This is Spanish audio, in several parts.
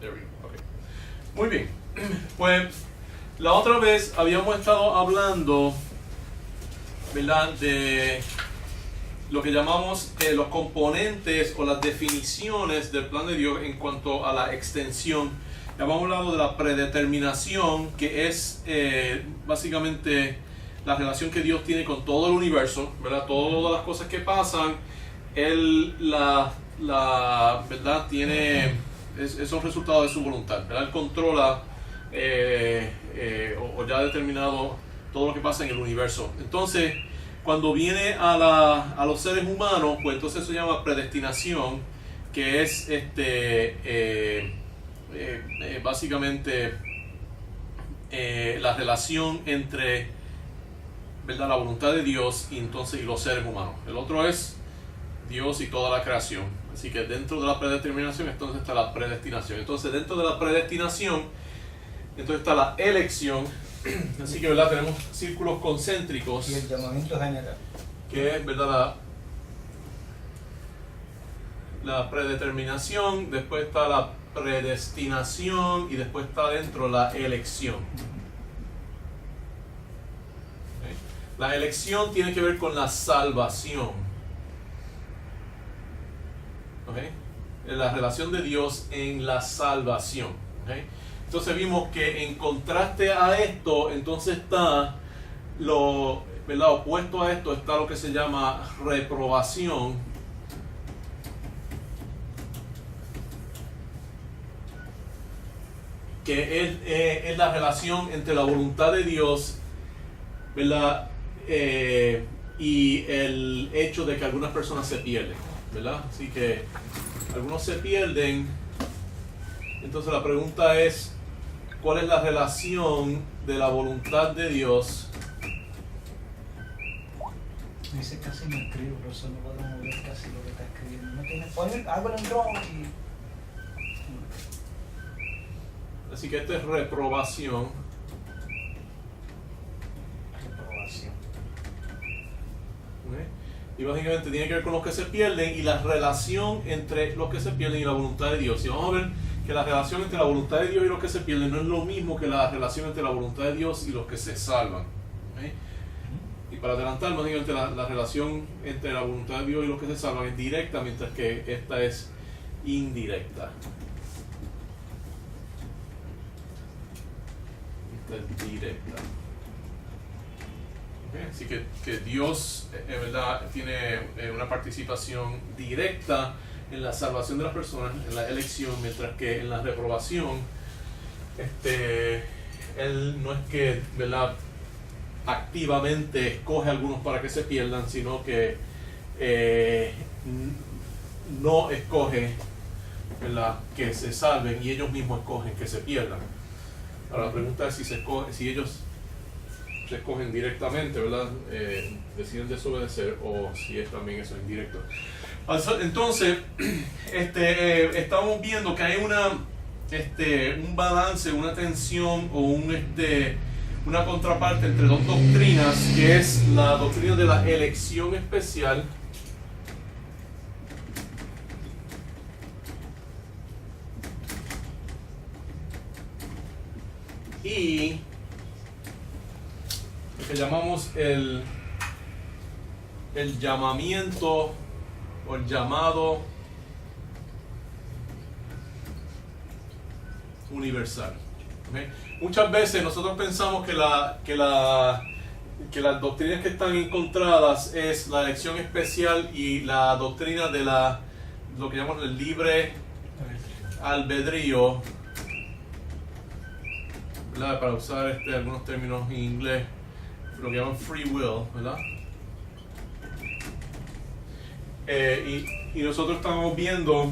There we go. Okay. Muy bien. Pues la otra vez habíamos estado hablando, ¿verdad?, de lo que llamamos los componentes o las definiciones del plan de Dios en cuanto a la extensión. Ya habíamos hablado de la predeterminación, que es básicamente la relación que Dios tiene con todo el universo, ¿verdad? Todas las cosas que pasan, Él ¿verdad?, tiene esos resultados de su voluntad, ¿verdad? Él controla o ya ha determinado todo lo que pasa en el universo. Entonces, cuando viene a los seres humanos, pues entonces eso se llama predestinación, que es básicamente la relación entre, ¿verdad?, la voluntad de Dios y entonces y los seres humanos. El otro es Dios y toda la creación. Así que dentro de la predeterminación entonces está la predestinación. Entonces dentro de la predestinación entonces está la elección. Así que, ¿verdad?, tenemos círculos concéntricos. Y el llamamiento general. Que es, ¿verdad?, la predeterminación, después está la predestinación y después está dentro la elección. ¿Okay? La elección tiene que ver con la salvación. ¿Okay? La relación de Dios en la salvación. ¿Okay? Entonces vimos que en contraste a esto, entonces está ¿verdad?, opuesto a esto está lo que se llama reprobación. Que es la relación entre la voluntad de Dios, ¿verdad?, y el hecho de que algunas personas se pierden, ¿verdad? Así que algunos se pierden. Entonces la pregunta es, ¿cuál es la relación de la voluntad de Dios? Dice casi no escribo, por eso no puedo mover casi lo que está escribiendo. No tiene poner algo en el dron y... Así que esto es reprobación. Reprobación. ¿Okay? Y básicamente tiene que ver con los que se pierden y la relación entre los que se pierden y la voluntad de Dios. Y vamos a ver que la relación entre la voluntad de Dios y los que se pierden no es lo mismo que la relación entre la voluntad de Dios y los que se salvan. ¿Okay? Y para adelantar, básicamente la relación entre la voluntad de Dios y los que se salvan es directa, mientras que esta es indirecta. Esta es directa. ¿Okay? Así que Dios, en verdad, tiene una participación directa en la salvación de las personas, en la elección, mientras que en la reprobación, Él no es que, ¿verdad?, activamente escoge a algunos para que se pierdan, sino que no escoge, ¿verdad?, que se salven, y ellos mismos escogen que se pierdan. Ahora la pregunta es si ellos se escogen directamente, ¿verdad?, deciden desobedecer, o si es también eso indirecto. Entonces, estamos viendo que hay un balance, una tensión o una contraparte entre dos doctrinas, que es la doctrina de la elección especial y lo que llamamos el llamamiento o el llamado universal. ¿Okay? Muchas veces nosotros pensamos que las doctrinas que están encontradas es la elección especial y la doctrina de lo que llamamos el libre albedrío, ¿verdad?, para usar algunos términos en inglés, lo que llaman free will, ¿verdad? Y nosotros estamos viendo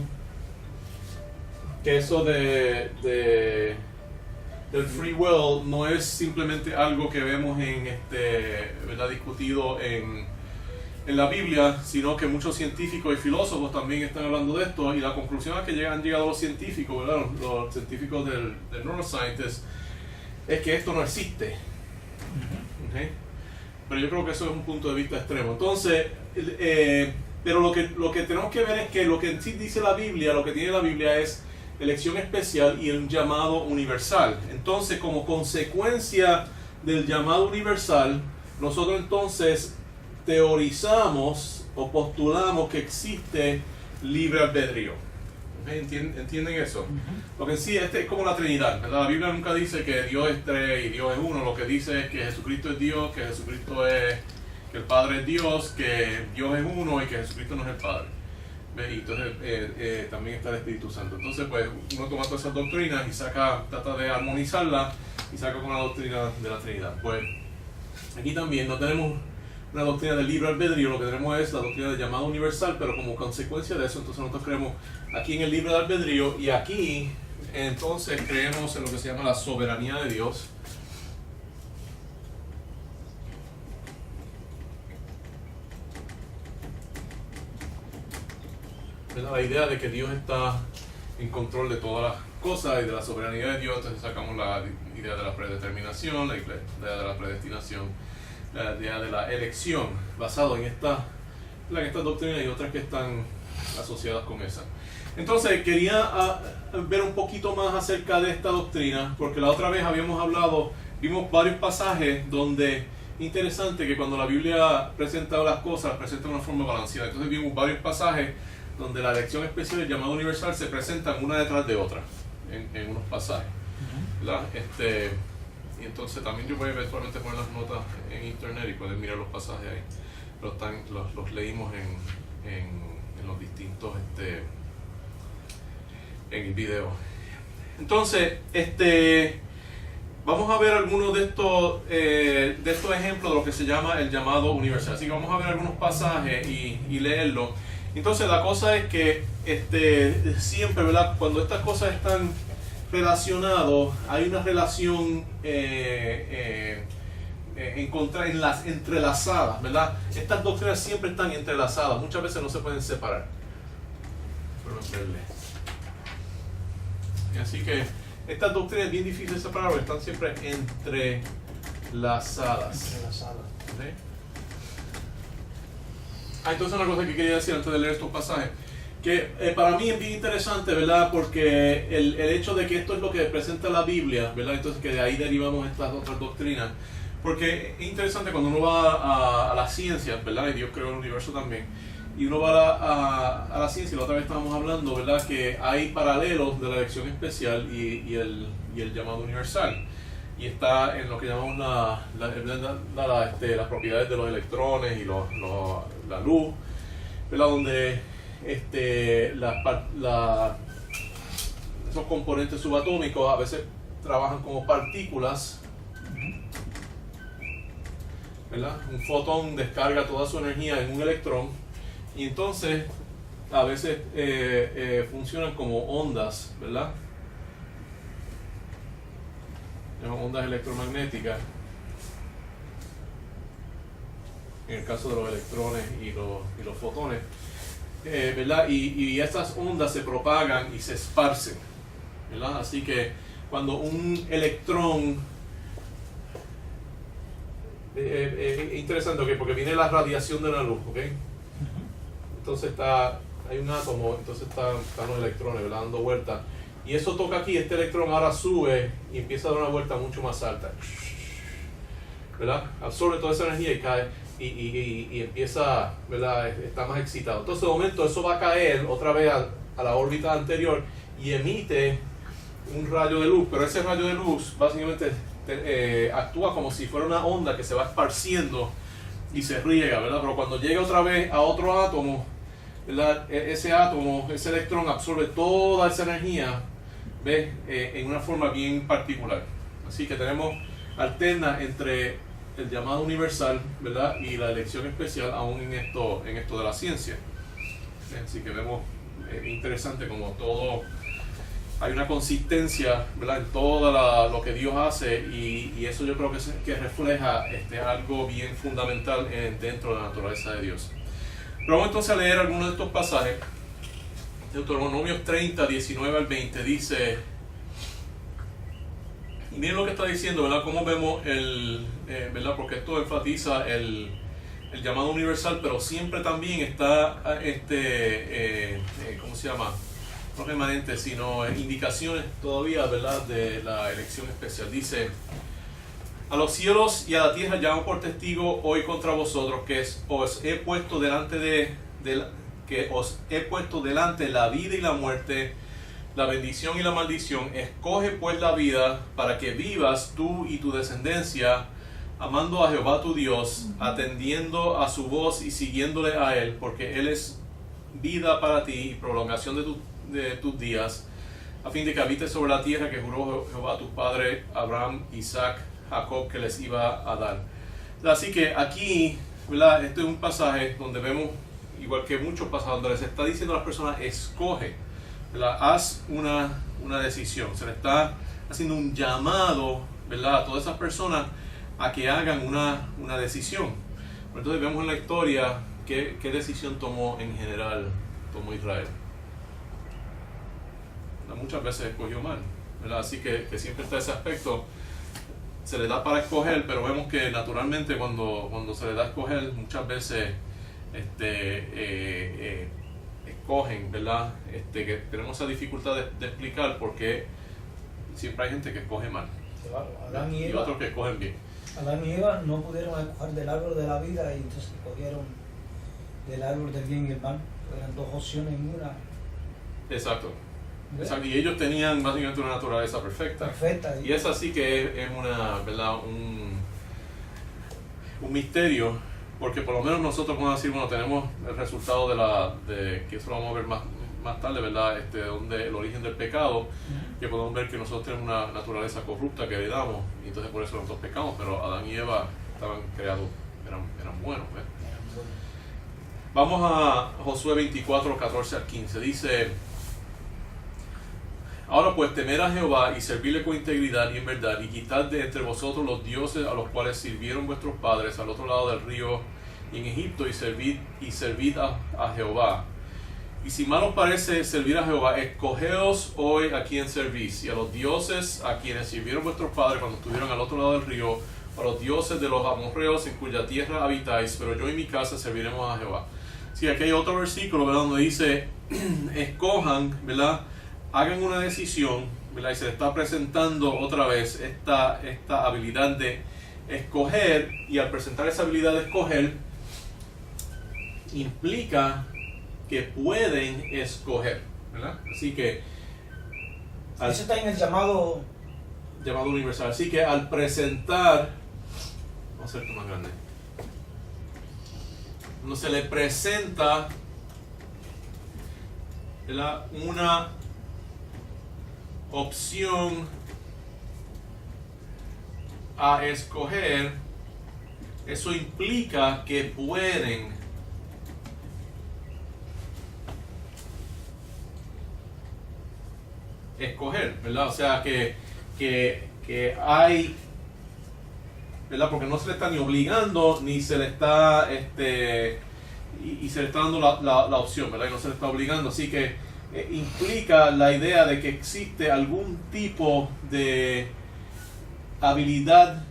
que eso del free will no es simplemente algo que vemos ¿verdad?, discutido en la Biblia, sino que muchos científicos y filósofos también están hablando de esto, y la conclusión a que han llegado los científicos, ¿verdad?, los científicos del neuroscientist, es que esto no existe. ¿Okay? Pero yo creo que eso es un punto de vista extremo. Entonces, pero lo que tenemos que ver es que lo que sí dice la Biblia, lo que tiene la Biblia es elección especial y un llamado universal. Entonces, como consecuencia del llamado universal, nosotros entonces teorizamos o postulamos que existe libre albedrío. ¿Entienden eso? Porque en sí, es como la Trinidad, ¿verdad? La Biblia nunca dice que Dios es tres y Dios es uno. Lo que dice es que Jesucristo es Dios, que Jesucristo es, que el Padre es Dios, que Dios es uno y que Jesucristo no es el Padre. Y entonces también está el Espíritu Santo. Entonces, pues, uno toma todas esas doctrinas y trata de armonizarlas y saca con la doctrina de la Trinidad. Pues, aquí también no tenemos una doctrina del libre albedrío, lo que tenemos es la doctrina del llamado universal, pero como consecuencia de eso, entonces nosotros creemos aquí en el libre albedrío y aquí, entonces, creemos en lo que se llama la soberanía de Dios. La idea de que Dios está en control de todas las cosas y de la soberanía de Dios, entonces sacamos la idea de la predeterminación, la idea de la predestinación, la idea de la elección, basado en estas doctrinas y otras que están asociadas con esa. Entonces quería ver un poquito más acerca de esta doctrina, porque la otra vez vimos varios pasajes donde, interesante que cuando la Biblia presenta las cosas, presenta de una forma balanceada. Entonces vimos varios pasajes donde la elección especial y el llamado universal se presentan una detrás de otra en unos pasajes, ¿verdad? Y entonces también yo voy a eventualmente poner las notas en internet y pueden mirar los pasajes ahí. Los leímos en los distintos en el video. Entonces, vamos a ver algunos de estos ejemplos de lo que se llama el llamado universal. Así que vamos a ver algunos pasajes y leerlos. Entonces la cosa es que siempre, ¿verdad? Cuando estas cosas están relacionadas, hay una relación entrelazadas, ¿verdad? Estas doctrinas siempre están entrelazadas, muchas veces no se pueden separar. Así que estas doctrinas es bien difícil de separar porque están siempre entrelazadas. ¿Okay? Entonces una cosa que quería decir antes de leer estos pasajes, que para mí es bien interesante, ¿verdad? Porque el hecho de que esto es lo que presenta la Biblia, ¿verdad? Entonces que de ahí derivamos estas otras doctrinas, porque es interesante cuando uno va a las ciencias, ¿verdad? Y Dios creó el universo también, y uno va a la ciencia, y la otra vez estábamos hablando, ¿verdad? Que hay paralelos de la elección especial y el llamado universal. Y está en lo que llamamos las propiedades de los electrones y la luz, ¿verdad? Donde esos componentes subatómicos a veces trabajan como partículas, ¿verdad? Un fotón descarga toda su energía en un electrón y entonces a veces funcionan como ondas, ¿verdad? Ondas electromagnéticas, en el caso de los electrones y los fotones, ¿verdad? Y estas ondas se propagan y se esparcen, ¿verdad? Así que cuando un electrón, es interesante, ¿okay? Porque viene la radiación de la luz, ¿ok? Entonces hay un átomo, entonces están los electrones, ¿verdad? Dando vueltas. Y eso toca aquí, este electrón ahora sube y empieza a dar una vuelta mucho más alta, ¿verdad? Absorbe toda esa energía y cae y empieza, ¿verdad? Está más excitado. Entonces de momento eso va a caer otra vez a la órbita anterior y emite un rayo de luz, pero ese rayo de luz básicamente actúa como si fuera una onda que se va esparciendo y se riega, ¿verdad? Pero cuando llega otra vez a otro átomo, ¿verdad? Ese electrón absorbe toda esa energía, ¿ves? En una forma bien particular. Así que tenemos alterna entre el llamado universal, ¿verdad? Y la elección especial aún en esto de la ciencia. Así que vemos interesante como todo, hay una consistencia, ¿verdad? En todo lo que Dios hace y eso yo creo que refleja algo bien fundamental dentro de la naturaleza de Dios. Pero vamos entonces a leer algunos de estos pasajes. Deuteronomios 30, 19 al 20 dice, y miren lo que está diciendo, ¿verdad? Cómo vemos ¿verdad? Porque esto enfatiza el llamado universal, pero siempre también está, ¿cómo se llama? no remanentes, sino indicaciones todavía, ¿verdad?, de la elección especial. Dice: a los cielos y a la tierra llamo por testigo hoy contra vosotros os he puesto delante la vida y la muerte, la bendición y la maldición. Escoge pues la vida para que vivas tú y tu descendencia, amando a Jehová tu Dios, atendiendo a su voz y siguiéndole a él, porque él es vida para ti y prolongación de tus días, a fin de que habites sobre la tierra que juró Jehová a tus padres, Abraham, Isaac, Jacob, que les iba a dar. Así que aquí, ¿verdad?, este es un pasaje donde vemos, igual que muchos pasajes, donde les está diciendo a las personas: escoge, ¿verdad?, haz una decisión. Se le está haciendo un llamado, ¿verdad?, a todas esas personas a que hagan una decisión. Entonces vemos en la historia qué decisión tomó en general Israel. Muchas veces escogió mal, ¿verdad? Así que siempre está ese aspecto. Se le da para escoger, pero vemos que naturalmente cuando se le da a escoger, muchas veces escogen, ¿verdad? Que tenemos esa dificultad de explicar por qué siempre hay gente que escoge mal. Claro, Adán y y otros que escogen bien. Adán y Eva no pudieron escoger del árbol de la vida y entonces escogieron del árbol del bien y el mal. Eran dos opciones en una. Exacto. Exacto. Y ellos tenían básicamente una naturaleza perfecta. Y es así que es una, ¿verdad?, un misterio, porque por lo menos nosotros podemos decir, bueno, tenemos el resultado de que eso lo vamos a ver más tarde, ¿verdad?, donde el origen del pecado, que podemos ver que nosotros tenemos una naturaleza corrupta que heredamos, y entonces por eso nosotros pecamos, pero Adán y Eva estaban creados, eran buenos, ¿ves? Vamos a Josué 24, 14 al 15. Dice: ahora pues temed a Jehová y servirle con integridad y en verdad, y quitad de entre vosotros los dioses a los cuales sirvieron vuestros padres al otro lado del río y en Egipto, y servid a Jehová. Y si mal os parece servir a Jehová, escogeos hoy a quien servís, y a los dioses a quienes sirvieron vuestros padres cuando estuvieron al otro lado del río, a los dioses de los amorreos en cuya tierra habitáis, pero yo y mi casa serviremos a Jehová. Sí, aquí hay otro versículo, ¿verdad?, donde dice: escojan, ¿verdad?, hagan una decisión, ¿verdad?, y se le está presentando otra vez esta habilidad de escoger, y al presentar esa habilidad de escoger, implica que pueden escoger, ¿verdad? Así que eso está en el llamado universal. Así que al presentar, vamos a hacer esto más grande, cuando se le presenta, ¿verdad?, una opción a escoger, eso implica que pueden escoger, ¿verdad? O sea que hay, ¿verdad?, porque no se le está ni obligando ni se le está y se le está dando la opción, ¿verdad?, y no se le está obligando. Así que implica la idea de que existe algún tipo de habilidad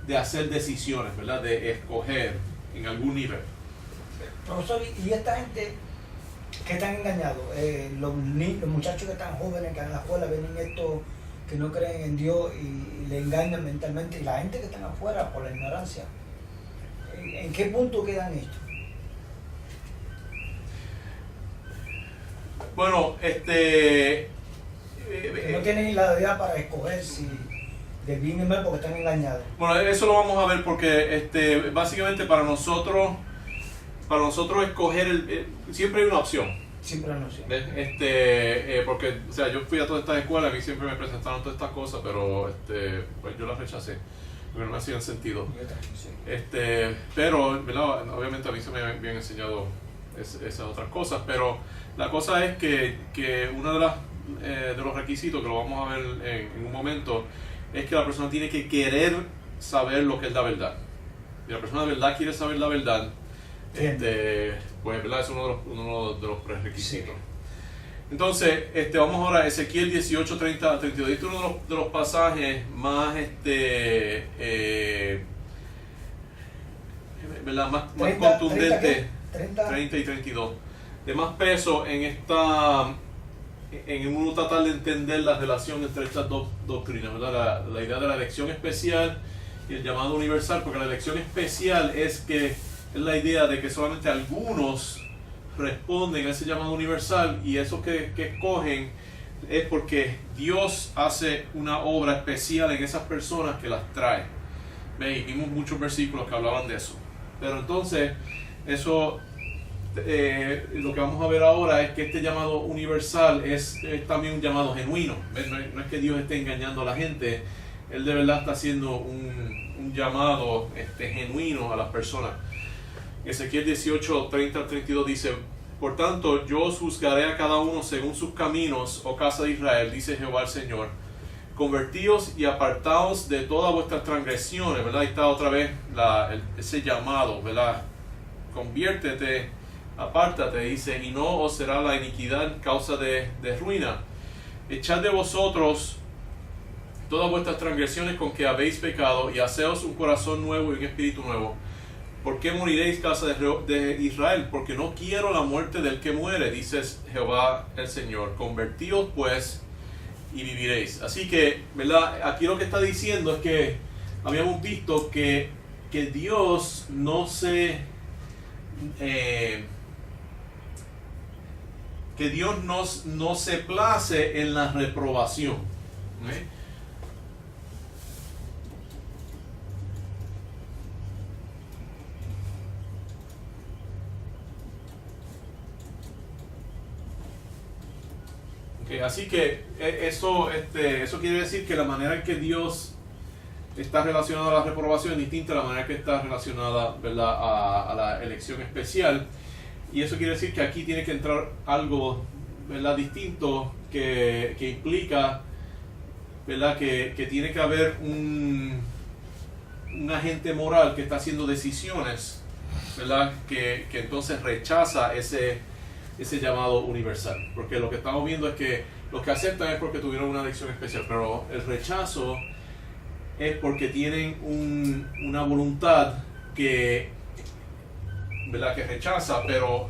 de hacer decisiones, ¿verdad?, de escoger en algún nivel. Profesor, ¿y esta gente que están engañados? Los muchachos que están jóvenes, que en la escuela ven esto, que no creen en Dios y le engañan mentalmente, y la gente que están afuera por la ignorancia, ¿en qué punto quedan estos? Bueno, no tienen la idea para escoger si de bien y mal porque están engañados. Bueno, eso lo vamos a ver porque básicamente para nosotros escoger siempre hay una opción. Siempre hay una opción. Porque, o sea, yo fui a todas estas escuelas, a mí siempre me presentaron todas estas cosas, pero pues yo las rechacé porque no me hacían sentido. Pero, ¿verdad?, obviamente a mí se me habían enseñado esas otras cosas, pero la cosa es que uno de los requisitos, que lo vamos a ver en un momento, es que la persona tiene que querer saber lo que es la verdad. Y la persona de verdad quiere saber la verdad, pues, ¿verdad?, es uno de los prerequisitos. Sí. Entonces, vamos ahora a Ezequiel 18, 30 a 32. Este es uno de los pasajes más, ¿verdad?, más contundentes. 30 y 32, de más peso en esta uno tratar de entender la relación entre estas dos doctrinas, ¿verdad? La idea de la elección especial y el llamado universal, porque la elección especial es la idea de que solamente algunos responden a ese llamado universal, y esos que escogen es porque Dios hace una obra especial en esas personas que las trae. ¿Ve? Vimos muchos versículos que hablaban de eso. Pero entonces, eso, lo que vamos a ver ahora es que este llamado universal es también un llamado genuino. No es que Dios esté engañando a la gente. Él de verdad está haciendo un llamado genuino a las personas. Ezequiel 18, 30 al 32 dice: por tanto, yo os juzgaré a cada uno según sus caminos, oh casa de Israel, dice Jehová el Señor. Convertíos y apartaos de todas vuestras transgresiones, ¿verdad? Ahí está otra vez ese llamado, ¿verdad? Conviértete, apártate, dice, y no os será la iniquidad causa de ruina. Echad de vosotros todas vuestras transgresiones con que habéis pecado, y haceos un corazón nuevo y un espíritu nuevo. ¿Por qué moriréis, casa de Israel? Porque no quiero la muerte del que muere, dice Jehová el Señor. Convertíos pues y viviréis. Así que, ¿verdad? Aquí lo que está diciendo es que habíamos visto que Dios no se place en la reprobación. ¿Okay? Así que eso quiere decir que la manera en que Dios está relacionado a la reprobación es distinta a la manera que está relacionada, ¿verdad?, a la elección especial. Y eso quiere decir que aquí tiene que entrar algo, ¿verdad?, distinto que implica, ¿verdad?, que tiene que haber un agente moral que está haciendo decisiones, ¿verdad?, que entonces rechaza ese llamado universal. Porque lo que estamos viendo es que los que aceptan es porque tuvieron una elección especial, pero el rechazo es porque tienen una voluntad que, ¿verdad?, que rechaza, pero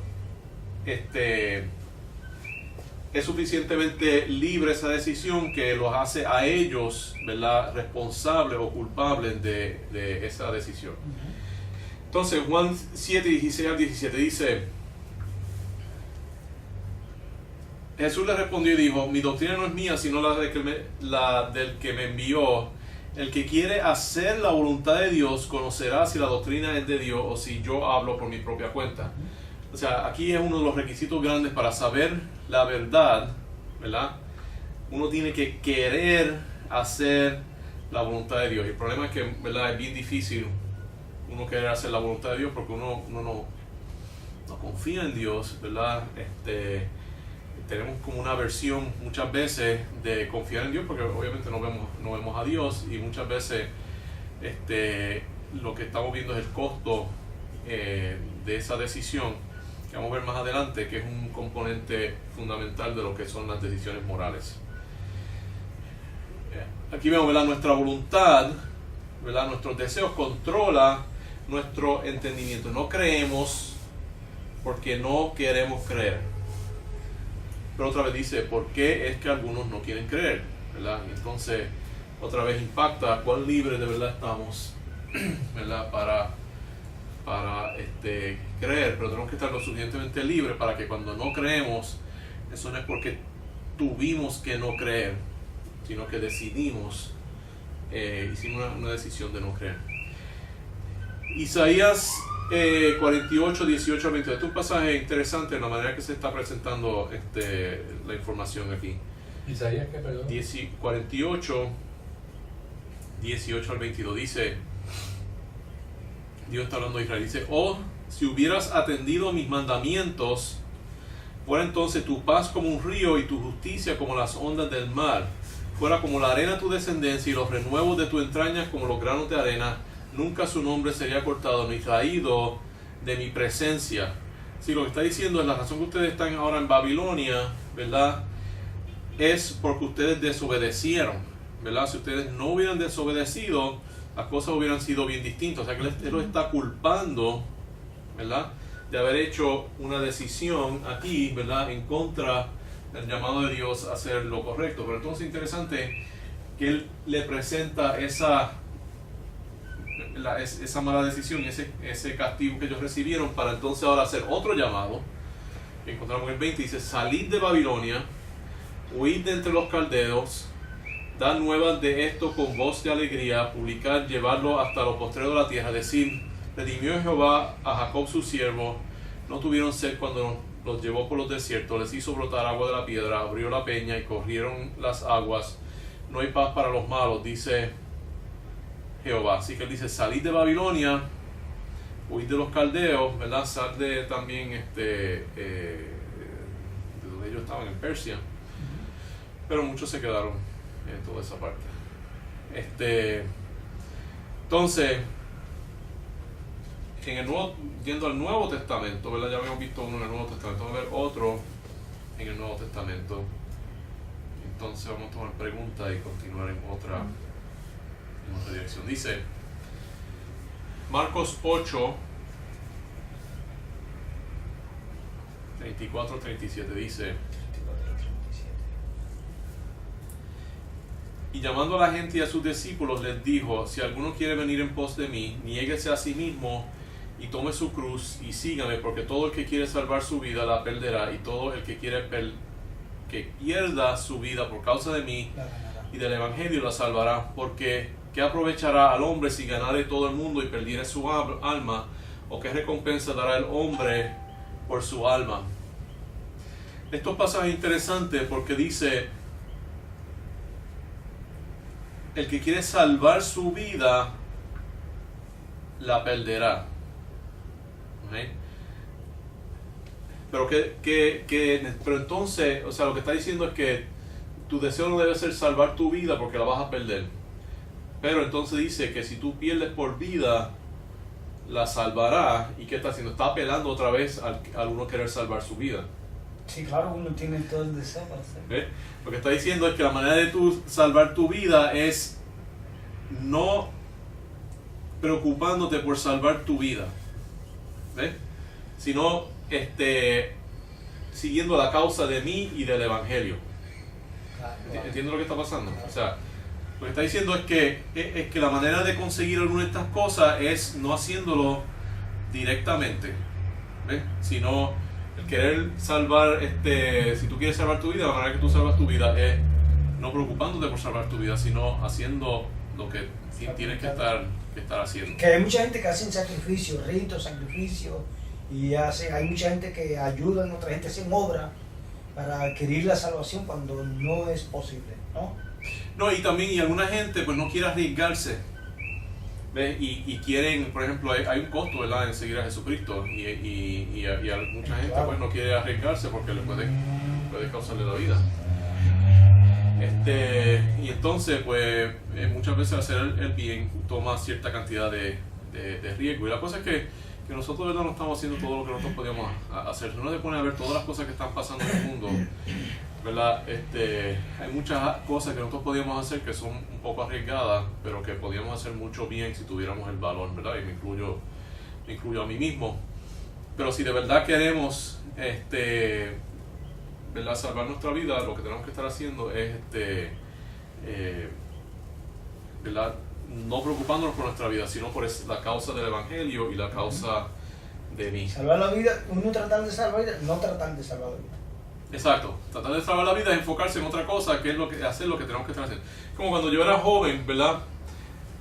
es suficientemente libre esa decisión que los hace a ellos, ¿verdad?, responsables o culpables de esa decisión. Entonces Juan 7, 16 al 17 dice: Jesús le respondió y dijo: mi doctrina no es mía, sino la del que me envió. El que quiere hacer la voluntad de Dios conocerá si la doctrina es de Dios o si yo hablo por mi propia cuenta. O sea, aquí es uno de los requisitos grandes para saber la verdad, ¿verdad? Uno tiene que querer hacer la voluntad de Dios. Y el problema es que, ¿verdad?, es bien difícil uno querer hacer la voluntad de Dios porque uno no confía en Dios, ¿verdad? Tenemos como una aversión muchas veces de confiar en Dios porque obviamente no vemos a Dios, y muchas veces lo que estamos viendo es el costo de esa decisión, que vamos a ver más adelante, que es un componente fundamental de lo que son las decisiones morales. Aquí vemos, ¿verdad?, nuestra voluntad, ¿verdad?, nuestros deseos controla nuestro entendimiento. No creemos porque no queremos creer. Pero otra vez dice: ¿por qué es que algunos no quieren creer? ¿Verdad? Entonces, otra vez impacta cuán libres de verdad estamos, ¿verdad?, para creer. Pero tenemos que estar lo suficientemente libres para que cuando no creemos, eso no es porque tuvimos que no creer, sino que decidimos, hicimos una decisión de no creer. Isaías 48, 18 al 22. Este es un pasaje interesante en la manera que se está presentando la información aquí. Isaías, ¿qué, perdón? 48, 18 al 22. Dice, Dios está hablando de Israel, dice: oh, si hubieras atendido mis mandamientos, fuera entonces tu paz como un río y tu justicia como las ondas del mar. Fuera como la arena tu descendencia y los renuevos de tu entrañas como los granos de arena. Nunca su nombre sería cortado ni traído de mi presencia. Sí, lo que está diciendo es la razón que ustedes están ahora en Babilonia, ¿verdad?, es porque ustedes desobedecieron, ¿verdad? Si ustedes no hubieran desobedecido, las cosas hubieran sido bien distintas. O sea que Él los está culpando, ¿verdad?, de haber hecho una decisión aquí, ¿verdad?, en contra el llamado de Dios a hacer lo correcto. Pero entonces interesante que él le presenta esa mala decisión, ese castigo que ellos recibieron, para entonces ahora hacer otro llamado, que encontramos en el 20, dice: salid de Babilonia, huid de entre los caldeos, dad nuevas de esto con voz de alegría, publicar, llevarlo hasta los postreros de la tierra, decir: redimió Jehová a Jacob su siervo, no tuvieron sed cuando los llevó por los desiertos, les hizo brotar agua de la piedra, abrió la peña y corrieron las aguas, no hay paz para los malos, dice Jehová. Así que él dice: salid de Babilonia, huid de los caldeos, ¿verdad? Sal de también de donde ellos estaban, en Persia, pero muchos se quedaron en toda esa parte. Entonces, yendo al Nuevo Testamento, ¿verdad? Ya habíamos visto uno en el Nuevo Testamento, vamos a ver otro en el Nuevo Testamento. Entonces vamos a tomar preguntas y continuar en otra dirección. Dice Marcos 8, 34-37, dice: y llamando a la gente y a sus discípulos les dijo: si alguno quiere venir en pos de mí, niéguese a sí mismo y tome su cruz y sígame, porque todo el que quiere salvar su vida la perderá, y todo el que quiere que pierda su vida por causa de mí y del evangelio la salvará. Porque ¿qué aprovechará al hombre si ganare todo el mundo y perdiere su alma? ¿O qué recompensa dará el hombre por su alma? Estos pasajes interesantes porque dice: el que quiere salvar su vida la perderá. ¿Okay? Pero entonces, o sea, lo que está diciendo es que tu deseo no debe ser salvar tu vida porque la vas a perder. Pero entonces dice que si tú pierdes por vida, la salvará. ¿Y qué está haciendo? Está apelando otra vez al uno querer salvar su vida. Sí, claro, uno tiene todo el deseo para hacerlo. ¿Ve? Lo que está diciendo es que la manera de tú salvar tu vida es no preocupándote por salvar tu vida, ¿ve? Sino siguiendo la causa de mí y del evangelio. Claro. ¿Entiendes lo que está pasando? O sea, lo que está diciendo es que la manera de conseguir alguna de estas cosas es no haciéndolo directamente, ¿ve? Sino el querer salvar, si tú quieres salvar tu vida, la manera que tú salvas tu vida es no preocupándote por salvar tu vida, sino haciendo lo que tienes que estar haciendo. Que hay mucha gente que hace sacrificios, ritos, sacrificios, y hay mucha gente que ayuda a otra gente, hacen obra para adquirir la salvación cuando no es posible, ¿no? No, y también alguna gente pues no quiere arriesgarse, ¿ves? Y quieren, por ejemplo, hay un costo, ¿verdad?, en seguir a Jesucristo, y mucha gente pues no quiere arriesgarse porque le puede causarle la vida. Y entonces pues muchas veces hacer el bien toma cierta cantidad de riesgo, y la cosa es que nosotros, ¿verdad?, no estamos haciendo todo lo que nosotros podíamos hacer. Si uno se pone a ver todas las cosas que están pasando en el mundo, ¿verdad? Hay muchas cosas que nosotros podíamos hacer que son un poco arriesgadas, pero que podíamos hacer mucho bien si tuviéramos el valor, ¿verdad? Y me incluyo a mí mismo. Pero si de verdad queremos ¿verdad?, salvar nuestra vida, lo que tenemos que estar haciendo es ¿verdad?, no preocupándonos por nuestra vida, sino por la causa del evangelio y la causa de mí. Salvar la vida, uno tratar de salvar la vida, no tratar de salvar la vida. Exacto, tratar de salvar la vida es enfocarse en otra cosa, que es hacer lo que tenemos que estar haciendo. Como cuando yo era joven, ¿verdad?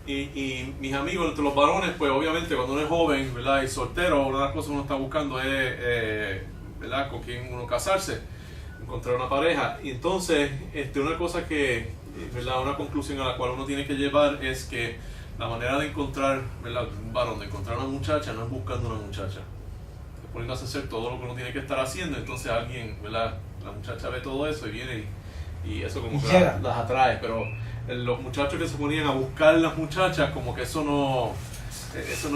Y mis amigos, entre los varones, pues obviamente cuando uno es joven, ¿verdad?, y soltero, una de las cosas que uno está buscando es ¿verdad?, con quién uno casarse, encontrar una pareja. Y entonces, una cosa que, ¿verdad?, una conclusión a la cual uno tiene que llevar es que la manera de encontrar, ¿verdad?, un varón, de encontrar una muchacha, no es buscando una muchacha, es poniéndose a hacer todo lo que uno tiene que estar haciendo. Entonces alguien, ¿verdad?, la muchacha ve todo eso y viene y eso como que las atrae, pero los muchachos que se ponían a buscar las muchachas, como que eso no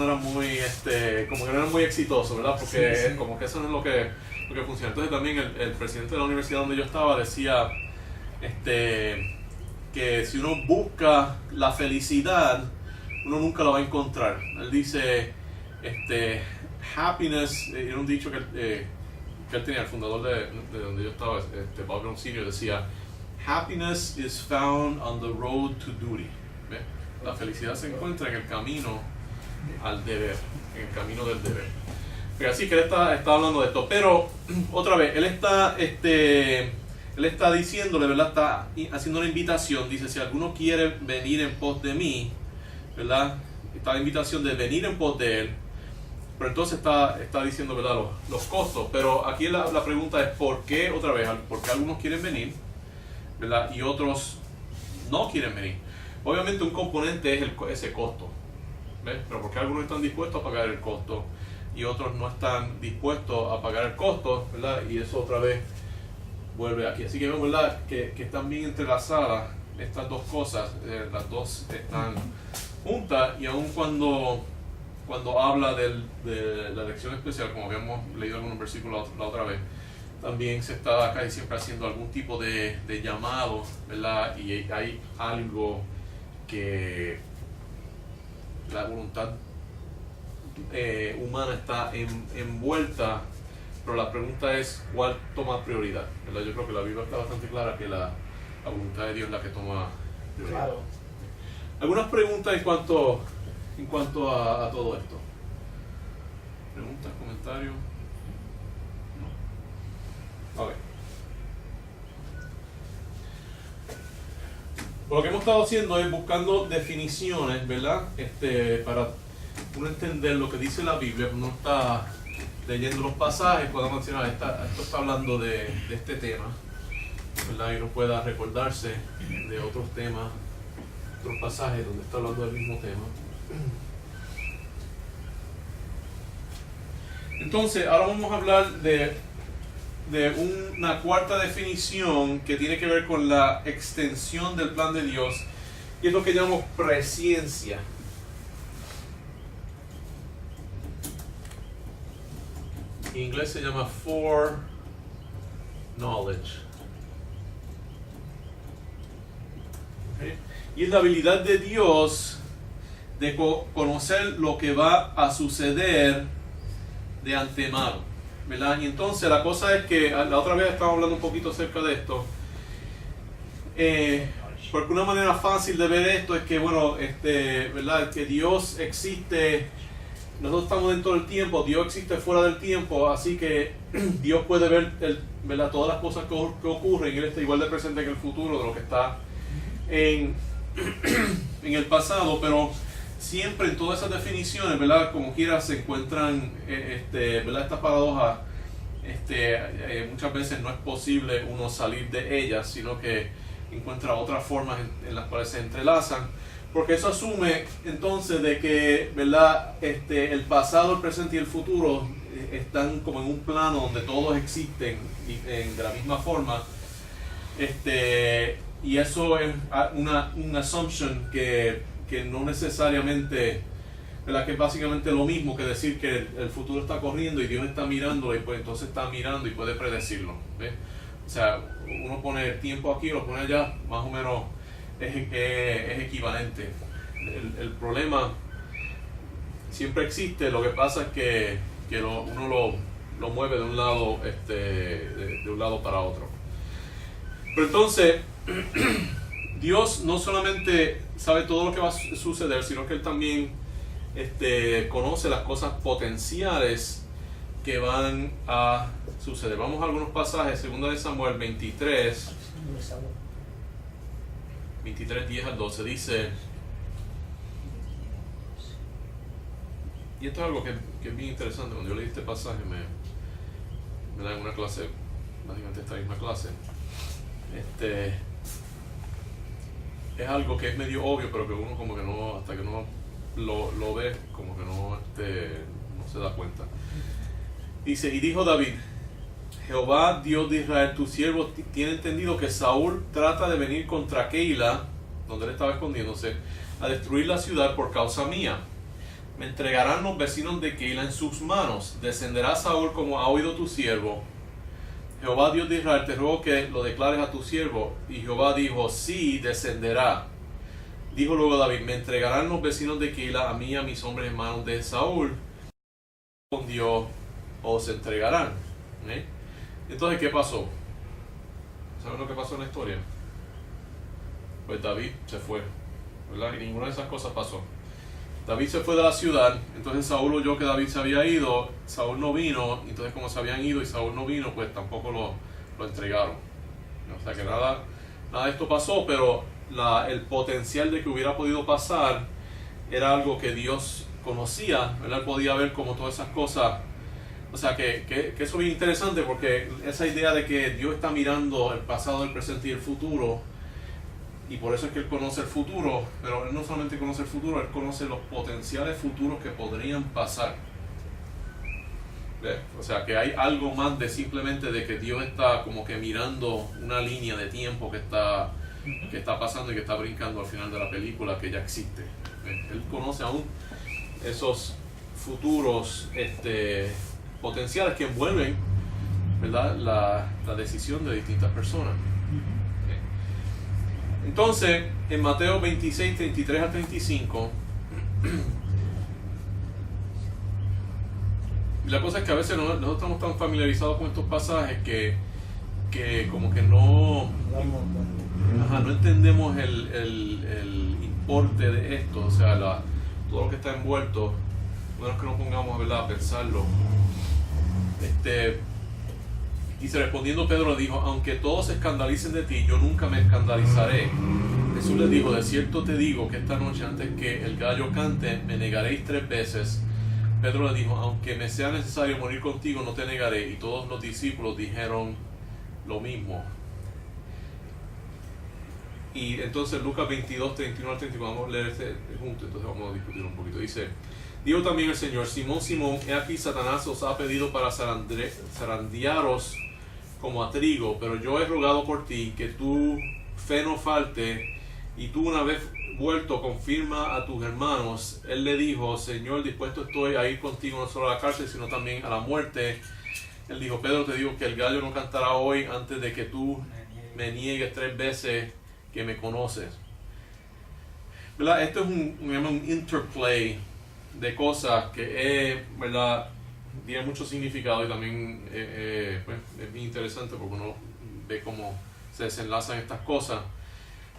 era muy, como que no era muy exitoso, ¿verdad? Porque sí. Como que eso no es lo que funciona. Entonces también el presidente de la universidad donde yo estaba decía que si uno busca la felicidad, uno nunca la va a encontrar. Él dice, happiness, era un dicho que que él tenía, el fundador de donde yo estaba, Bob Brown Sr., decía, happiness is found on the road to duty. ¿Ve? La felicidad se encuentra en el camino al deber, en el camino del deber. Pero así que él está hablando de esto, pero otra vez, él está diciéndole, ¿verdad? Está haciendo una invitación, dice, si alguno quiere venir en pos de mí, ¿verdad? Está la invitación de venir en pos de él, pero entonces está diciendo, ¿verdad? Los costos, pero aquí la pregunta es, ¿por qué, otra vez, por qué algunos quieren venir, ¿verdad? Y otros no quieren venir? Obviamente un componente es ese costo, ¿ves? Pero ¿por qué algunos están dispuestos a pagar el costo y otros no están dispuestos a pagar el costo, ¿verdad? Y eso otra vez vuelve aquí. Así que vemos, ¿verdad? Que están bien entrelazadas estas dos cosas, las dos están juntas, y aun cuando habla de la elección especial, como habíamos leído algunos versículos la otra vez, también se está casi siempre haciendo algún tipo de llamado, ¿verdad? Y hay algo que la voluntad humana está envuelta, pero la pregunta es cuál toma prioridad, ¿verdad? Yo creo que la Biblia está bastante clara que la voluntad de Dios es la que toma prioridad. Claro. ¿Algunas preguntas en cuanto a todo esto? ¿Preguntas, comentarios? No. Ok. Lo que hemos estado haciendo es buscando definiciones, ¿verdad? Para uno entender lo que dice la Biblia, uno está leyendo los pasajes, podemos mencionar, esto está hablando de este tema, ¿verdad? Y uno pueda recordarse de otros temas, otros pasajes donde está hablando del mismo tema. Entonces, ahora vamos a hablar de una cuarta definición que tiene que ver con la extensión del plan de Dios, y es lo que llamamos presciencia. En inglés se llama foreknowledge. ¿Okay? Y es la habilidad de Dios de conocer lo que va a suceder de antemano, ¿verdad? Y entonces la cosa es que la otra vez estábamos hablando un poquito acerca de esto, porque una manera fácil de ver esto es que, bueno, ¿verdad? Que Dios existe, nosotros estamos dentro del tiempo, Dios existe fuera del tiempo, así que Dios puede ver, ¿verdad? Todas las cosas que ocurren, y Él está igual de presente en el futuro de lo que está en el pasado, pero siempre en todas esas definiciones, ¿verdad? Como quiera se encuentran, ¿verdad? Estas paradojas, muchas veces no es posible uno salir de ellas, sino que encuentra otras formas en las cuales se entrelazan, porque eso asume entonces de que, ¿verdad? El pasado, el presente y el futuro están como en un plano donde todos existen de la misma forma, y eso es una assumption que no necesariamente, ¿verdad? Que es básicamente lo mismo que decir que el futuro está corriendo y Dios está mirándolo, y pues entonces está mirando y puede predecirlo, ¿ves? O sea, uno pone el tiempo aquí, lo pone allá, más o menos es equivalente. El problema siempre existe, lo que pasa es que uno lo mueve de un lado, de un lado para otro. Pero entonces Dios no solamente sabe todo lo que va a suceder, sino que Él también conoce las cosas potenciales que van a suceder. Vamos a algunos pasajes. 2 de Samuel 23, 10 al 12 dice, y esto es algo que es bien interesante. Cuando yo leí este pasaje me da en una clase, básicamente esta misma clase, es algo que es medio obvio, pero que uno como que no, hasta que no lo ve, como que no se da cuenta. Dice, y dijo David, Jehová, Dios de Israel, tu siervo tiene entendido que Saúl trata de venir contra Keila, donde él estaba escondiéndose, a destruir la ciudad por causa mía. Me entregarán los vecinos de Keila en sus manos. Descenderá Saúl como ha oído tu siervo. Jehová, Dios de Israel, te ruego que lo declares a tu siervo. Y Jehová dijo, sí, descenderá. Dijo luego David, me entregarán los vecinos de Keila a mí y a mis hombres hermanos de Saúl. Respondió, os entregarán. Entonces, ¿qué pasó? ¿Saben lo que pasó en la historia? Pues David se fue, ¿verdad? Y ninguna de esas cosas pasó. David se fue de la ciudad, entonces Saúl oyó que David se había ido, Saúl no vino, entonces como se habían ido y Saúl no vino, pues tampoco lo entregaron. O sea que nada de esto pasó, pero el potencial de que hubiera podido pasar era algo que Dios conocía, ¿verdad? Él podía ver como todas esas cosas. O sea que eso es bien interesante, porque esa idea de que Dios está mirando el pasado, el presente y el futuro, y por eso es que Él conoce el futuro, pero Él no solamente conoce el futuro, Él conoce los potenciales futuros que podrían pasar. ¿Ves? O sea que hay algo más de simplemente de que Dios está como que mirando una línea de tiempo que está pasando y que está brincando al final de la película, que ya existe. ¿Ves? Él conoce aún esos futuros potenciales que envuelven, ¿verdad?, la decisión de distintas personas. Entonces, en Mateo 26, 33 al 35, la cosa es que a veces nosotros estamos tan familiarizados con estos pasajes que como que no entendemos el importe de esto, o sea, todo lo que está envuelto, bueno, que nos pongamos, ¿verdad?, a pensarlo. Dice, respondiendo Pedro le dijo, aunque todos se escandalicen de ti, yo nunca me escandalizaré. Jesús le dijo, de cierto te digo que esta noche antes que el gallo cante, me negaréis 3 veces. Pedro le dijo, aunque me sea necesario morir contigo, no te negaré. Y todos los discípulos dijeron lo mismo. Y entonces Lucas 22, 31 al 34, vamos a leer juntos, entonces vamos a discutir un poquito. Dice, dijo también el Señor, Simón, Simón, he aquí Satanás os ha pedido para zarandearos como a trigo, pero yo he rogado por ti que tu fe no falte, y tú una vez vuelto confirma a tus hermanos. Él le dijo, Señor, dispuesto estoy a ir contigo no solo a la cárcel, sino también a la muerte. Él dijo, Pedro, te digo que el gallo no cantará hoy antes de que tú me niegues 3 veces que me conoces. ¿Verdad? Esto es un interplay de cosas que ¿verdad?, tiene mucho significado, y también pues, es bien interesante porque uno ve cómo se desenlazan estas cosas,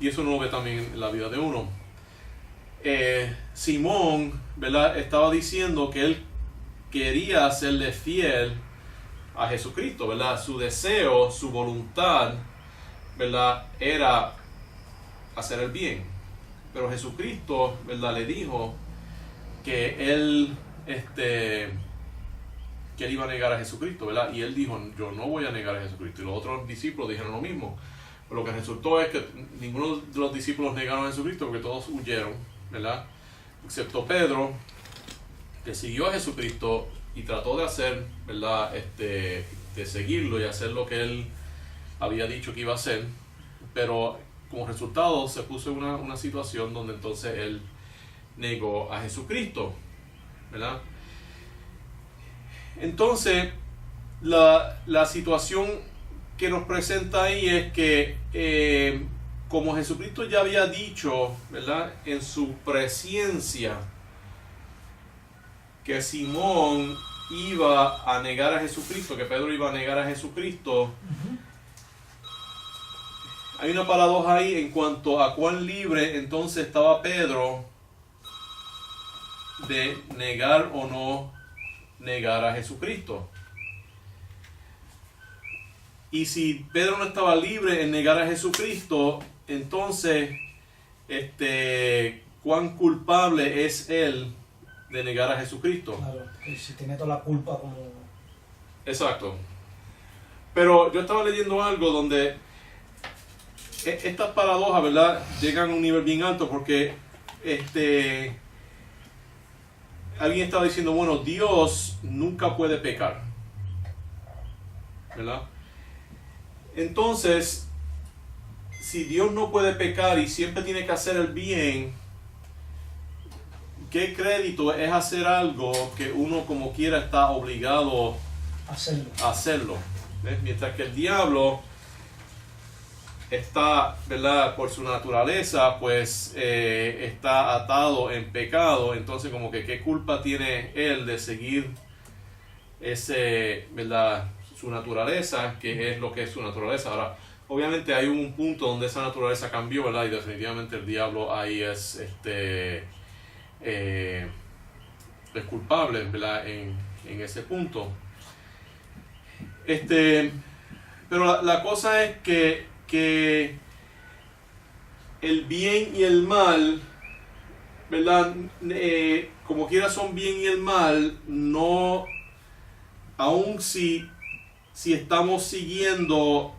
y eso uno lo ve también en la vida de uno. Simón, ¿verdad?, estaba diciendo que él quería serle fiel a Jesucristo, ¿verdad? Su deseo, su voluntad, ¿verdad?, era hacer el bien, pero Jesucristo, ¿verdad?, le dijo que él iba a negar a Jesucristo, ¿verdad? Y él dijo, yo no voy a negar a Jesucristo. Y los otros discípulos dijeron lo mismo. Pero lo que resultó es que ninguno de los discípulos negaron a Jesucristo, porque todos huyeron, ¿verdad? Excepto Pedro, que siguió a Jesucristo y trató de hacer, ¿verdad?, de seguirlo y hacer lo que él había dicho que iba a hacer. Pero como resultado se puso en una situación donde entonces él negó a Jesucristo, ¿verdad? Entonces la situación que nos presenta ahí es que como Jesucristo ya había dicho, ¿verdad?, en su presencia, que Simón iba a negar a Jesucristo, que Pedro iba a negar a Jesucristo. Hay una paradoja ahí en cuanto a cuán libre entonces estaba Pedro de negar o no negar a Jesucristo. Y si Pedro no estaba libre en negar a Jesucristo, entonces cuán culpable es él de negar a Jesucristo. Claro, y si tiene toda la culpa como... Exacto. Pero yo estaba leyendo algo donde estas paradojas, ¿verdad?, llegan a un nivel bien alto, porque alguien estaba diciendo, bueno, Dios nunca puede pecar, ¿verdad? Entonces, si Dios no puede pecar y siempre tiene que hacer el bien, ¿qué crédito es hacer algo que uno como quiera está obligado a hacerlo? ¿Ves? Mientras que el diablo está, ¿verdad?, por su naturaleza, pues está atado en pecado. Entonces como que qué culpa tiene él de seguir ese, ¿verdad?, su naturaleza, que es lo que es su naturaleza. Ahora, obviamente hay un punto donde esa naturaleza cambió, ¿verdad? Y definitivamente el diablo ahí es culpable, ¿verdad? En ese punto. Pero la cosa es que el bien y el mal, ¿verdad? Como quiera son bien y el mal, no, aun si estamos siguiendo,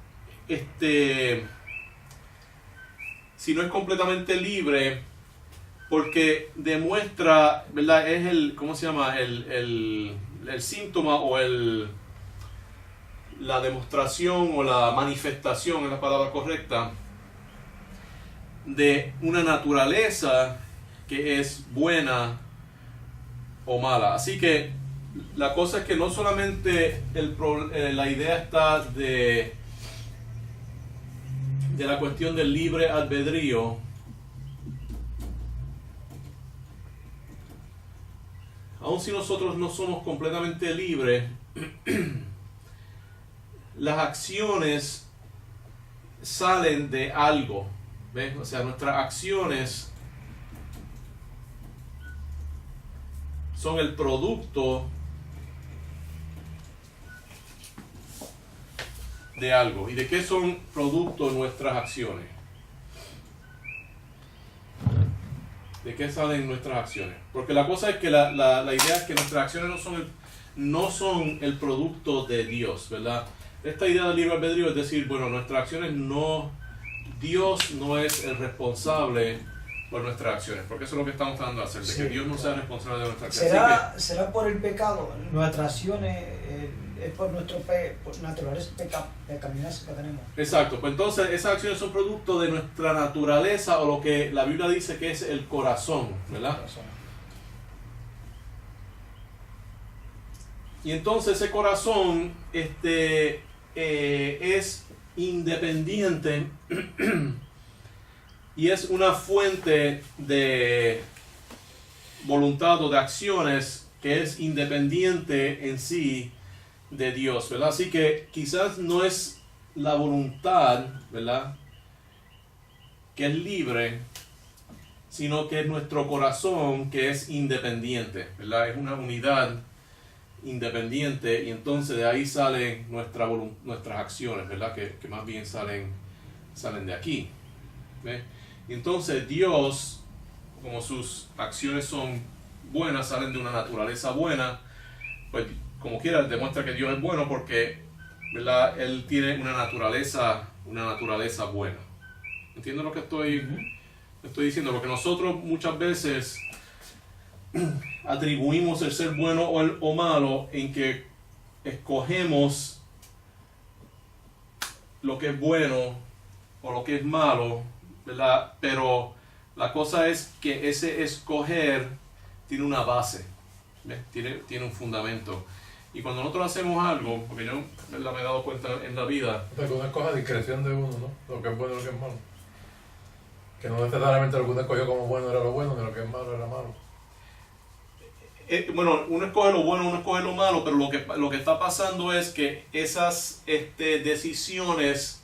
si no es completamente libre, porque demuestra, ¿verdad? Es ¿cómo se llama? El síntoma o la demostración o la manifestación, es la palabra correcta, de una naturaleza que es buena o mala. Así que la cosa es que no solamente la idea está de la cuestión del libre albedrío, aun si nosotros no somos completamente libres, las acciones salen de algo, ¿ves? O sea, nuestras acciones son el producto de algo. ¿Y de qué son producto nuestras acciones? ¿De qué salen nuestras acciones? Porque la cosa es que la idea es que nuestras acciones no son el producto de Dios, ¿verdad? Esta idea del libre albedrío es decir, bueno, nuestras acciones Dios no es el responsable por nuestras acciones, porque eso es lo que estamos tratando de hacer, de que Dios no sea responsable de nuestras acciones. ¿Será por el pecado? Nuestras acciones es por por naturaleza pecaminosa que tenemos. Exacto, pues entonces esas acciones son producto de nuestra naturaleza o lo que la Biblia dice que es el corazón, ¿verdad? Y entonces ese corazón es independiente y es una fuente de voluntad o de acciones que es independiente en sí de Dios, ¿verdad? Así que quizás no es la voluntad, ¿verdad?, que es libre, sino que es nuestro corazón que es independiente, ¿verdad? Es una unidad independiente y entonces de ahí salen nuestras acciones, ¿verdad? Que más bien salen de aquí, ¿ves? Y entonces Dios, como sus acciones son buenas, salen de una naturaleza buena, pues como quiera demuestra que Dios es bueno porque, ¿verdad?, Él tiene una naturaleza buena. ¿Entiendes lo que estoy diciendo? Porque nosotros muchas veces atribuimos el ser bueno o malo en que escogemos lo que es bueno o lo que es malo, ¿verdad? Pero la cosa es que ese escoger tiene una base, ¿ves? Tiene un fundamento. Y cuando nosotros hacemos algo, porque yo, ¿verdad?, me he dado cuenta en la vida. Porque uno escoge a discreción de uno, ¿no? Lo que es bueno y lo que es malo. Que no necesariamente lo que uno escogió como bueno era lo bueno, ni lo que es malo era malo. Bueno, uno escoge lo bueno, uno escoge lo malo, pero lo que está pasando es que esas decisiones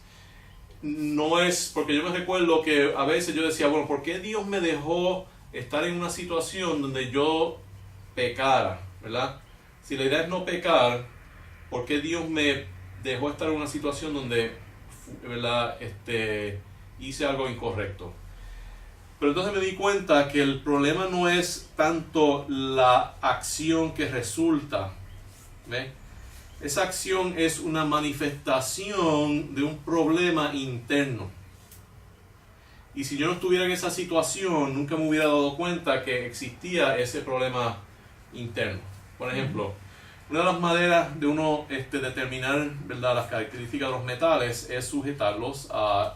no es, porque yo me recuerdo que a veces yo decía, bueno, ¿por qué Dios me dejó estar en una situación donde yo pecara, ¿verdad? Si la idea es no pecar, ¿por qué Dios me dejó estar en una situación donde, ¿verdad?, hice algo incorrecto? Pero entonces me di cuenta que el problema no es tanto la acción que resulta, ¿ves? Esa acción es una manifestación de un problema interno. Y si yo no estuviera en esa situación, nunca me hubiera dado cuenta que existía ese problema interno. Por ejemplo, una de las maneras de uno determinar, ¿verdad?, las características de los metales es sujetarlos a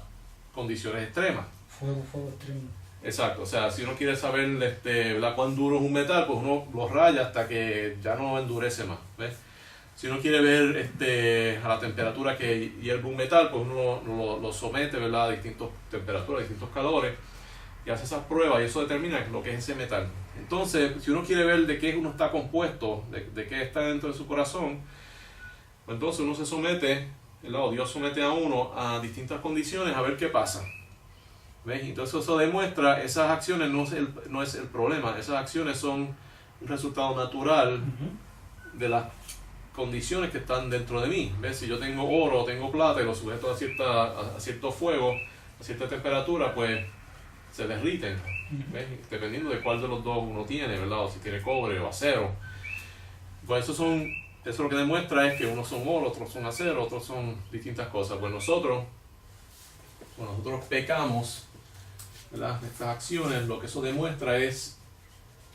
condiciones extremas. Fuego extremo. Exacto, o sea, si uno quiere saber ¿verdad?, cuán duro es un metal, pues uno lo raya hasta que ya no endurece más, ¿ves? Si uno quiere ver a la temperatura que hierve un metal, pues uno lo somete, ¿verdad?, a distintas temperaturas, a distintos calores, y hace esas pruebas y eso determina lo que es ese metal. Entonces, si uno quiere ver de qué uno está compuesto, de qué está dentro de su corazón, Entonces uno se somete, ¿verdad? O Dios somete a uno a distintas condiciones a ver qué pasa. ¿Ves? Entonces eso demuestra, esas acciones no es el problema, esas acciones son un resultado natural de las condiciones que están dentro de mí. ¿Ves? Si yo tengo oro o tengo plata y lo sujeto a cierto fuego, a cierta temperatura, pues se derriten. ¿Ves? Dependiendo de cuál de los dos uno tiene, ¿verdad? O si tiene cobre o acero. Pues eso lo que demuestra es que unos son oro, otros son acero, otros son distintas cosas. Pues nosotros pecamos, ¿verdad? Estas acciones, lo que eso demuestra es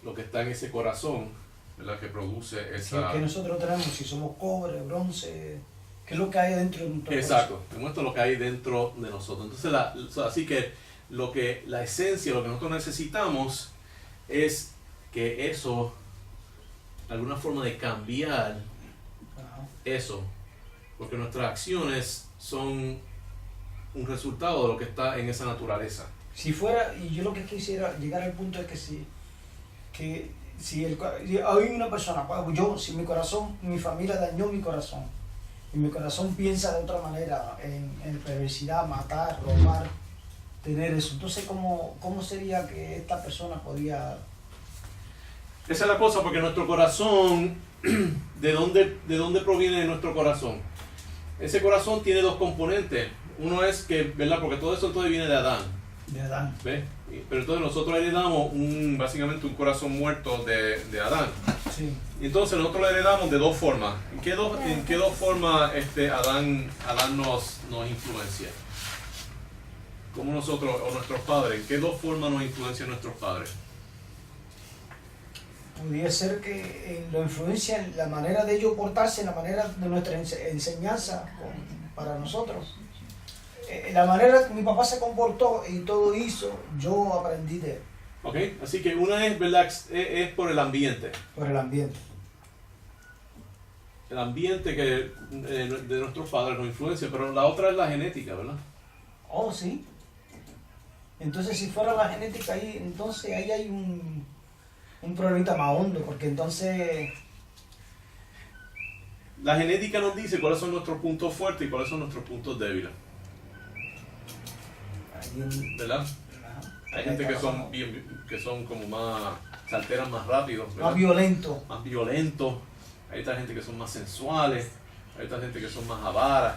lo que está en ese corazón, ¿verdad? Que produce esa... Que nosotros tenemos, si somos cobre, bronce, ¿qué es lo que hay dentro de nosotros? Exacto, demuestra lo que hay dentro de nosotros. Entonces, así que la esencia, lo que nosotros necesitamos es que eso, alguna forma de cambiar eso, porque nuestras acciones son un resultado de lo que está en esa naturaleza. Si fuera, y yo lo que quisiera llegar al punto es que si hay una persona, si mi corazón, mi familia dañó mi corazón, y mi corazón piensa de otra manera, en perversidad, matar, robar, tener eso, entonces ¿cómo sería que esta persona podía...? Esa es la cosa, porque nuestro corazón, ¿de dónde proviene nuestro corazón? Ese corazón tiene dos componentes. Uno es que, ¿verdad? Porque todo eso entonces viene de Adán. De Adán. ¿Ves? Pero entonces nosotros heredamos básicamente un corazón muerto de Adán. Sí. Y entonces nosotros lo heredamos de dos formas. ¿En qué dos formas Adán nos influencia? Como nosotros o nuestros padres, ¿en qué dos formas nos influencian nuestros padres? Podría ser que lo influencia en la manera de ellos portarse, en la manera de nuestra enseñanza para nosotros. La manera que mi papá se comportó y todo hizo, yo aprendí de él. Ok, así que una es, ¿verdad? Es por el ambiente. Por el ambiente. El ambiente que de nuestros padres nos influencia, pero la otra es la genética, ¿verdad? Oh, sí. Entonces, si fuera la genética ahí, entonces ahí hay un problemita más hondo, porque entonces... La genética nos dice cuáles son nuestros puntos fuertes y cuáles son nuestros puntos débiles. ¿Verdad? Hay gente que son como más, se alteran más rápido, ¿verdad? Más violentos. Hay otra gente que son más sensuales. Hay otra gente que son más avaras.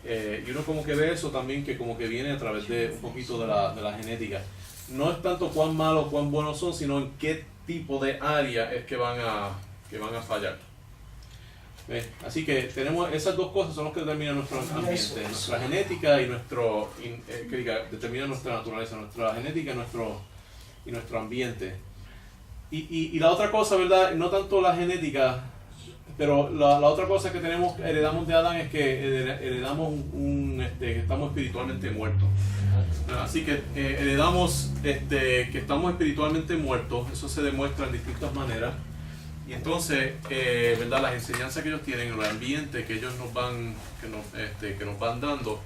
Y uno como que ve eso también, que como que viene a través de un poquito de la genética. No es tanto cuán malos o cuán buenos son, sino en qué tipo de área es que van a fallar. ¿Ves? Así que tenemos esas dos cosas, son las que determinan nuestro ambiente, nuestra genética y determinan nuestra naturaleza, nuestra genética y nuestro ambiente. Y la otra cosa, ¿verdad? No tanto la genética, pero la otra cosa que heredamos de Adán es que heredamos que estamos espiritualmente muertos. Así que heredamos que estamos espiritualmente muertos. Eso se demuestra en distintas maneras. Y entonces, ¿verdad? Las enseñanzas que ellos tienen, el ambiente que ellos nos van dando.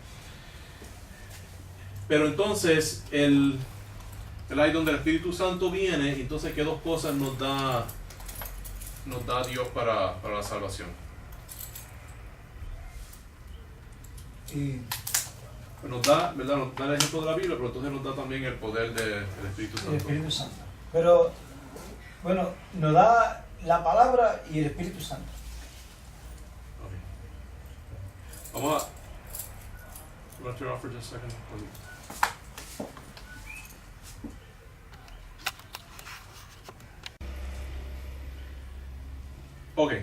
Pero entonces, ahí donde el Espíritu Santo viene, entonces, ¿qué dos cosas nos da Dios para la salvación? Nos da, ¿verdad? Nos da el ejemplo de la Biblia, pero entonces nos da también el poder del Espíritu Santo. El Espíritu Santo. Pero, bueno, nos da la palabra y el Espíritu Santo. Okay. Vamos a... Let's turn off for just a second. Ok.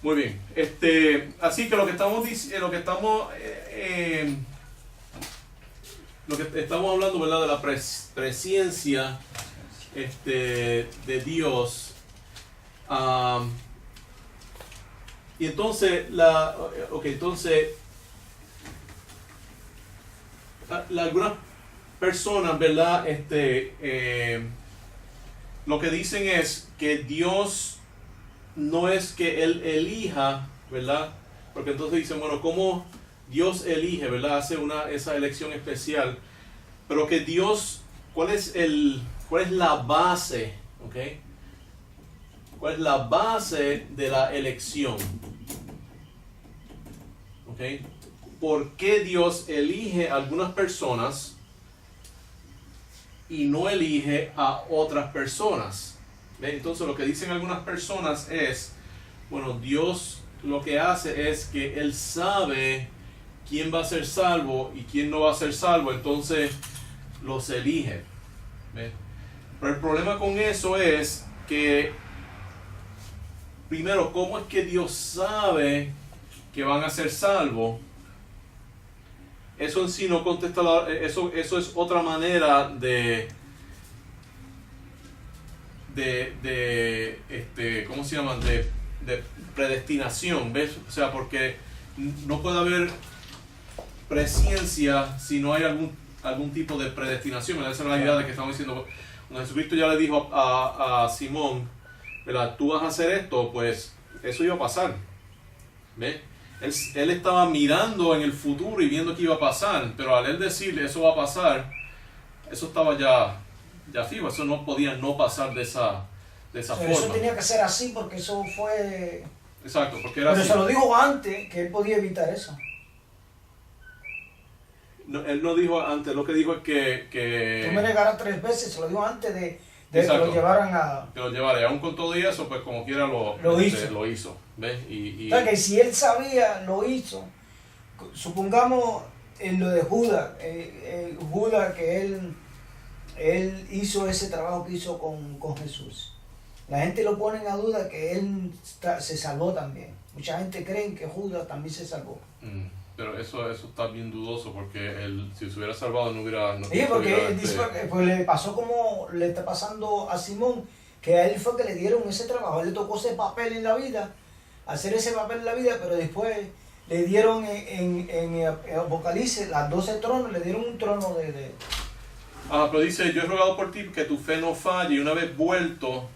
Muy bien. Así que lo que estamos hablando, ¿verdad? De la presencia de Dios. Y entonces algunas personas, ¿verdad? Lo que dicen es que Dios no es que Él elija, ¿verdad? Porque entonces dicen, bueno, ¿cómo Dios elige, ¿verdad? Hace esa elección especial, pero que Dios, ¿cuál es la base? ¿Ok? ¿Cuál es la base de la elección? ¿ok? ¿Por qué Dios elige a algunas personas y no elige a otras personas? ¿Ve? Entonces lo que dicen algunas personas es, bueno, Dios lo que hace es que Él sabe quién va a ser salvo y quién no va a ser salvo, entonces los elige. ¿Ve? Pero el problema con eso es que, primero, ¿cómo es que Dios sabe que van a ser salvos? Eso en sí no contesta eso es otra manera ¿cómo se llama? De predestinación, ¿ves? O sea, porque no puede haber presciencia si no hay algún tipo de predestinación. Esa es la idea de que estamos diciendo. Cuando Jesucristo ya le dijo a Simón, ¿verdad? Tú vas a hacer esto, pues eso iba a pasar. ¿Ves? Él estaba mirando en el futuro y viendo qué iba a pasar, pero al él decirle eso va a pasar, eso estaba ya fijo, eso no podía no pasar de esa forma. Eso tenía que ser así porque eso fue... Exacto, porque era Pero así. se lo dijo antes que él podía evitar eso. No, él no dijo antes, lo que dijo es que Tú me negarás 3 veces, se lo dijo antes de que Exacto. lo llevaran a... que lo llevara, y aún con todo y eso, pues como quiera lo hizo. ¿Ves? O sea, que si él sabía, lo hizo. Supongamos en lo de Judas, Judas que él hizo ese trabajo que hizo con Jesús. La gente lo pone a duda que él se salvó también. Mucha gente cree que Judas también se salvó. Pero eso está bien dudoso, porque él, si se hubiera salvado no hubiera... Sí, porque él dice, pues le pasó como le está pasando a Simón, que a él fue que le dieron ese trabajo, a él le tocó ese papel en la vida, hacer ese papel en la vida, pero después le dieron en Apocalipsis, las 12 tronos, le dieron un trono de... Pero dice, yo he rogado por ti que tu fe no falle, y una vez vuelto,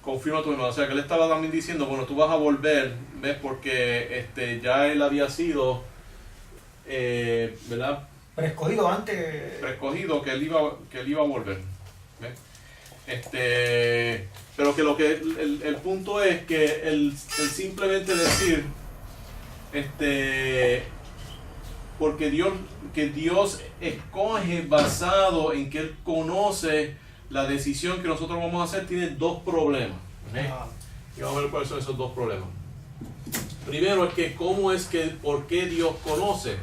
confirma tu hermano. O sea, que él estaba también diciendo, bueno, tú vas a volver, ¿ves? Porque ya él había sido, ¿verdad? Preescogido antes. Preescogido, que él iba a volver. ¿Ves? Pero que el punto es que el simplemente decir, porque Dios escoge basado en que Él conoce la decisión que nosotros vamos a hacer, tiene 2 problemas. Y vamos a ver cuáles son esos 2 problemas. Primero es que ¿por qué Dios conoce?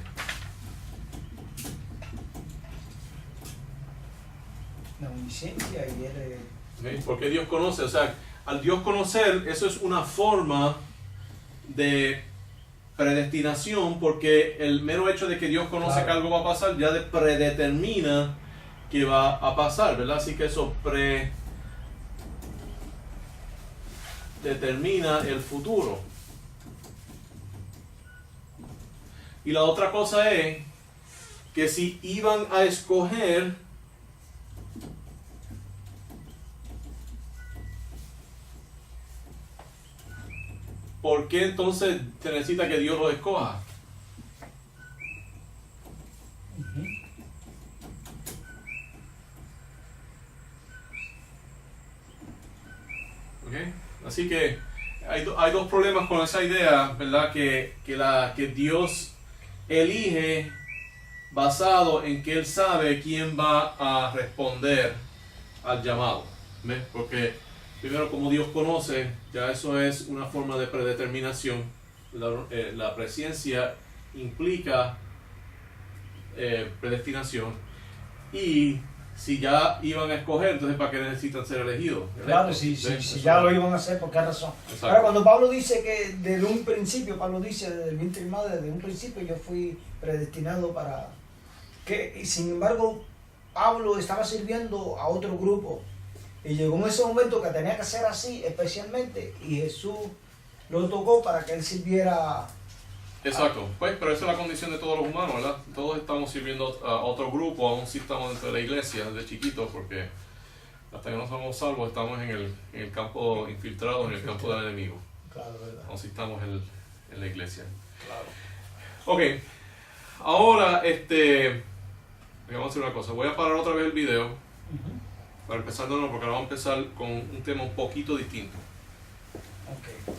La omnisciencia y él... ¿Okay? ¿Por qué Dios conoce? O sea, al Dios conocer, eso es una forma de predestinación, porque el mero hecho de que Dios conoce que algo va a pasar ya predetermina que va a pasar, ¿verdad? Así que eso determina el futuro. Y la otra cosa es que si iban a escoger, ¿por qué entonces se necesita que Dios lo escoja? ¿Okay? Así que hay 2 problemas con esa idea, ¿verdad? Que Dios elige basado en que Él sabe quién va a responder al llamado. ¿Ves? Porque primero, como Dios conoce, ya eso es una forma de predeterminación. La presciencia implica predestinación. Y si ya iban a escoger, entonces ¿para qué necesitan ser elegidos? Claro, si ya lo iban a hacer, ¿por qué razón? Exacto. Ahora, cuando Pablo dice que desde un principio, Pablo dice desde el vientre de mi madre, desde un principio yo fui predestinado para... que sin embargo, Pablo estaba sirviendo a otro grupo. Y llegó en ese momento que tenía que ser así, especialmente, y Jesús lo tocó para que él sirviera. Exacto, pues, pero esa es la condición de todos los humanos, ¿verdad? Todos estamos sirviendo a otro grupo, aún si estamos dentro de la iglesia desde chiquitos, porque hasta que no somos salvos estamos en el campo infiltrado, en el campo del enemigo. Claro, verdad. Aún si estamos en la iglesia. Claro. Ok, ahora, vamos a hacer una cosa, voy a parar otra vez el video. Para empezar de nuevo, porque ahora vamos a empezar con un tema un poquito distinto. Okay.